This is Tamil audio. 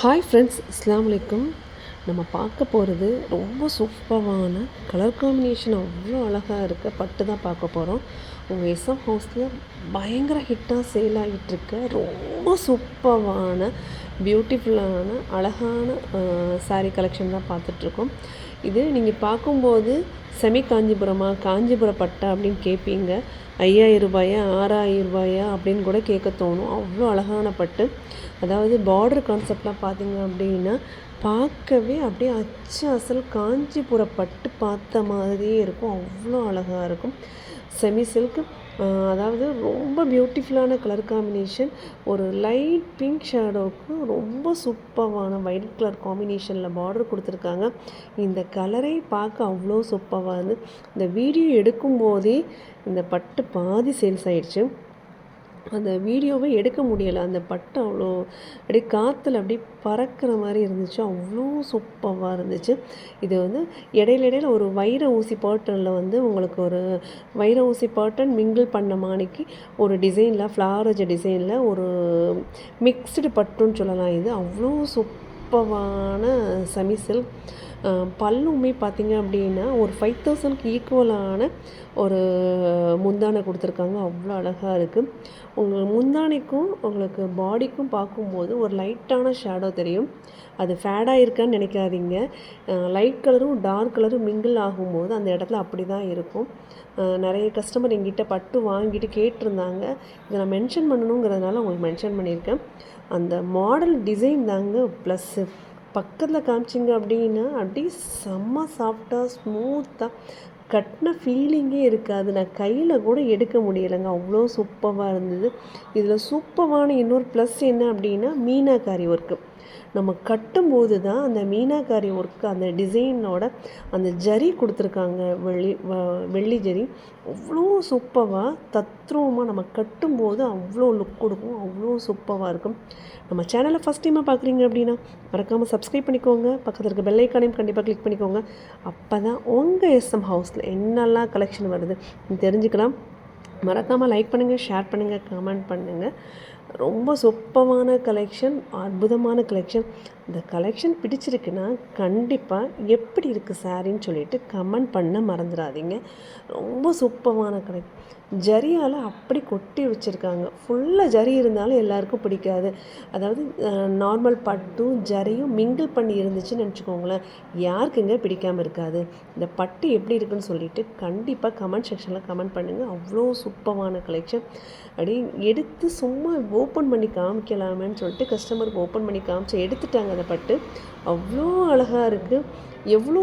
ஹாய் ஃப்ரெண்ட்ஸ், அஸ்ஸலாமு அலைக்கும். நம்ம பார்க்க போகிறது ரொம்ப சூப்பரான கலர் காம்பினேஷன் அவ்வளோ அழகாக இருக்க பட்டு தான் பார்க்க போகிறோம். உங்கள் எஸ்எம் ஹவுஸில் பயங்கர ஹிட்டாக சேல் ஆகிட்டுருக்க ரொம்ப சூப்பரான பியூட்டிஃபுல்லான அழகான saree கலெக்ஷன் தான் பார்த்துட்ருக்கோம். இது நீங்கள் பார்க்கும்போது செமி காஞ்சிபுரம் பட்டா அப்படின்னு கேட்பீங்க. 5000 ரூபாயா 6000 ரூபாயா அப்படின்னு கூட கேட்க தோணும். அவ்வளோ அழகான பட்டு. அதாவது பார்டர் கான்செப்ட்லாம் பார்த்தீங்க அப்படின்னா பார்க்கவே அப்படியே அச்சு அசல் காஞ்சிபுர பட்டு பார்த்த மாதிரியே இருக்கும். அவ்வளோ அழகாக இருக்கும். செமி சில்க், அதாவது ரொம்ப பியூட்டிஃபுல்லான கலர் காம்பினேஷன். ஒரு லைட் பிங்க் ஷேடோவுக்கு ரொம்ப சூப்பரான வைட் கலர் காம்பினேஷனில் பார்டர் கொடுத்துருக்காங்க. இந்த கலரை பார்க்க அவ்வளோ சூப்பராக இருந்து இந்த வீடியோ எடுக்கும்போதே இந்த பட்டு பாதி சேல்ஸ் ஆயிடுச்சு. அந்த வீடியோவை எடுக்க முடியலை. அந்த பட்டு அவ்வளோ அப்படியே காற்றுல அப்படியே பறக்கிற மாதிரி இருந்துச்சு. அவ்வளோ சூப்பராக இருந்துச்சு. இது இடையில ஒரு வைர ஊசி பேட்டர்னில் உங்களுக்கு ஒரு வைர ஊசி பேட்டர்ன் மிங்கிள் பண்ண மாணிக்கு ஒரு டிசைனில் ஃப்ளாரஜ் டிசைனில் ஒரு மிக்ஸ்டு பட்டுன்னு சொல்லலாம். இது அவ்வளோ சூப்பரான செமி சில்க். பல்லுமே பார்த்திங்க அப்படின்னா ஒரு 5000க்கு ஈக்குவலான ஒரு முந்தானை கொடுத்துருக்காங்க. அவ்வளோ அழகாக இருக்குது. உங்கள் முந்தானைக்கும் உங்களுக்கு பாடிக்கும் பார்க்கும்போது ஒரு லைட்டான ஷேடோ தெரியும். அது ஃபேடாக இருக்கான்னு நினைக்காதீங்க. லைட் கலரும் டார்க் கலரும் மிங்கிள் ஆகும்போது அந்த இடத்துல அப்படி தான் இருக்கும். நிறைய கஸ்டமர் எங்கிட்ட பட்டு வாங்கிட்டு கேட்டிருந்தாங்க. இதை நான் மென்ஷன் பண்ணணுங்கிறதுனால உங்களுக்கு மென்ஷன் பண்ணியிருக்கேன். அந்த மாடல் டிசைன் தாங்க ப்ளஸ்ஸு. பக்கத்தில் காமிச்சிங்க அப்படின்னா அப்படியே செம்ம சாஃப்டாக ஸ்மூத்தாக கட்டின ஃபீலிங்கே இருக்காது. நான் கையில் கூட எடுக்க முடியலைங்க. அவ்வளோ சூப்பராக இருந்தது. இதில் சூப்பரான இன்னொரு ப்ளஸ் என்ன அப்படின்னா மீனாக்காரி ஒர்க்கு. நம்ம கட்டும்போது தான் அந்த மீனாக்காரி ஒர்க்கு அந்த டிசைனோட அந்த ஜரி கொடுத்துருக்காங்க. வெள்ளி ஜரி அவ்வளோ சூப்பராக தத்ரூபமாக நம்ம கட்டும்போது அவ்வளோ லுக் கொடுக்கும். அவ்வளோ சூப்பராக இருக்கும். நம்ம சேனலை ஃபஸ்ட் டைமாக பார்க்குறீங்க அப்படின்னா மறக்காமல் சப்ஸ்கிரைப் பண்ணிக்கோங்க. பக்கத்தில் இருக்க பெல் ஐக்கானையும் கண்டிப்பாக கிளிக் பண்ணிக்கோங்க. அப்போ தான் உங்கள் எஸ்எம் ஹவுஸில் என்னெல்லாம் கலெக்ஷன் வருது தெரிஞ்சுக்கலாம். மறக்காமல் லைக் பண்ணுங்கள், ஷேர் பண்ணுங்கள், கமெண்ட் பண்ணுங்கள். ரொம்ப சூப்பரான கலெக்ஷன், அற்புதமான கலெக்ஷன். இந்த கலெக்ஷன் பிடிச்சிருக்குன்னா கண்டிப்பாக எப்படி இருக்குது சாரின்னு சொல்லிவிட்டு கமெண்ட் பண்ண மறந்துடாதீங்க. ரொம்ப சூப்பரான கலெக்ஷன். ஜரியால் அப்படி கொட்டி வச்சுருக்காங்க. ஃபுல்லாக ஜரி இருந்தாலும் எல்லாருக்கும் பிடிக்காது. அதாவது நார்மல் பட்டும் ஜரியும் மிங்கிள் பண்ணி இருந்துச்சுன்னு நினச்சிக்கோங்களேன், யாருக்குங்க பிடிக்காமல் இருக்காது. இந்த பட்டு எப்படி இருக்குன்னு சொல்லிவிட்டு கண்டிப்பாக கமெண்ட் செக்ஷனில் கமெண்ட் பண்ணுங்கள். அவ்வளோ சூப்பரான கலெக்ஷன். அப்படி எடுத்து சும்மா ஓப்பன் பண்ணி காமிக்கலாமேன்னு சொல்லிட்டு கஸ்டமருக்கு ஓப்பன் பண்ணி காமிச்சு எடுத்துட்டாங்க. அந்த பட்டு அவ்வளோ அழகாக இருக்குது. எவ்வளோ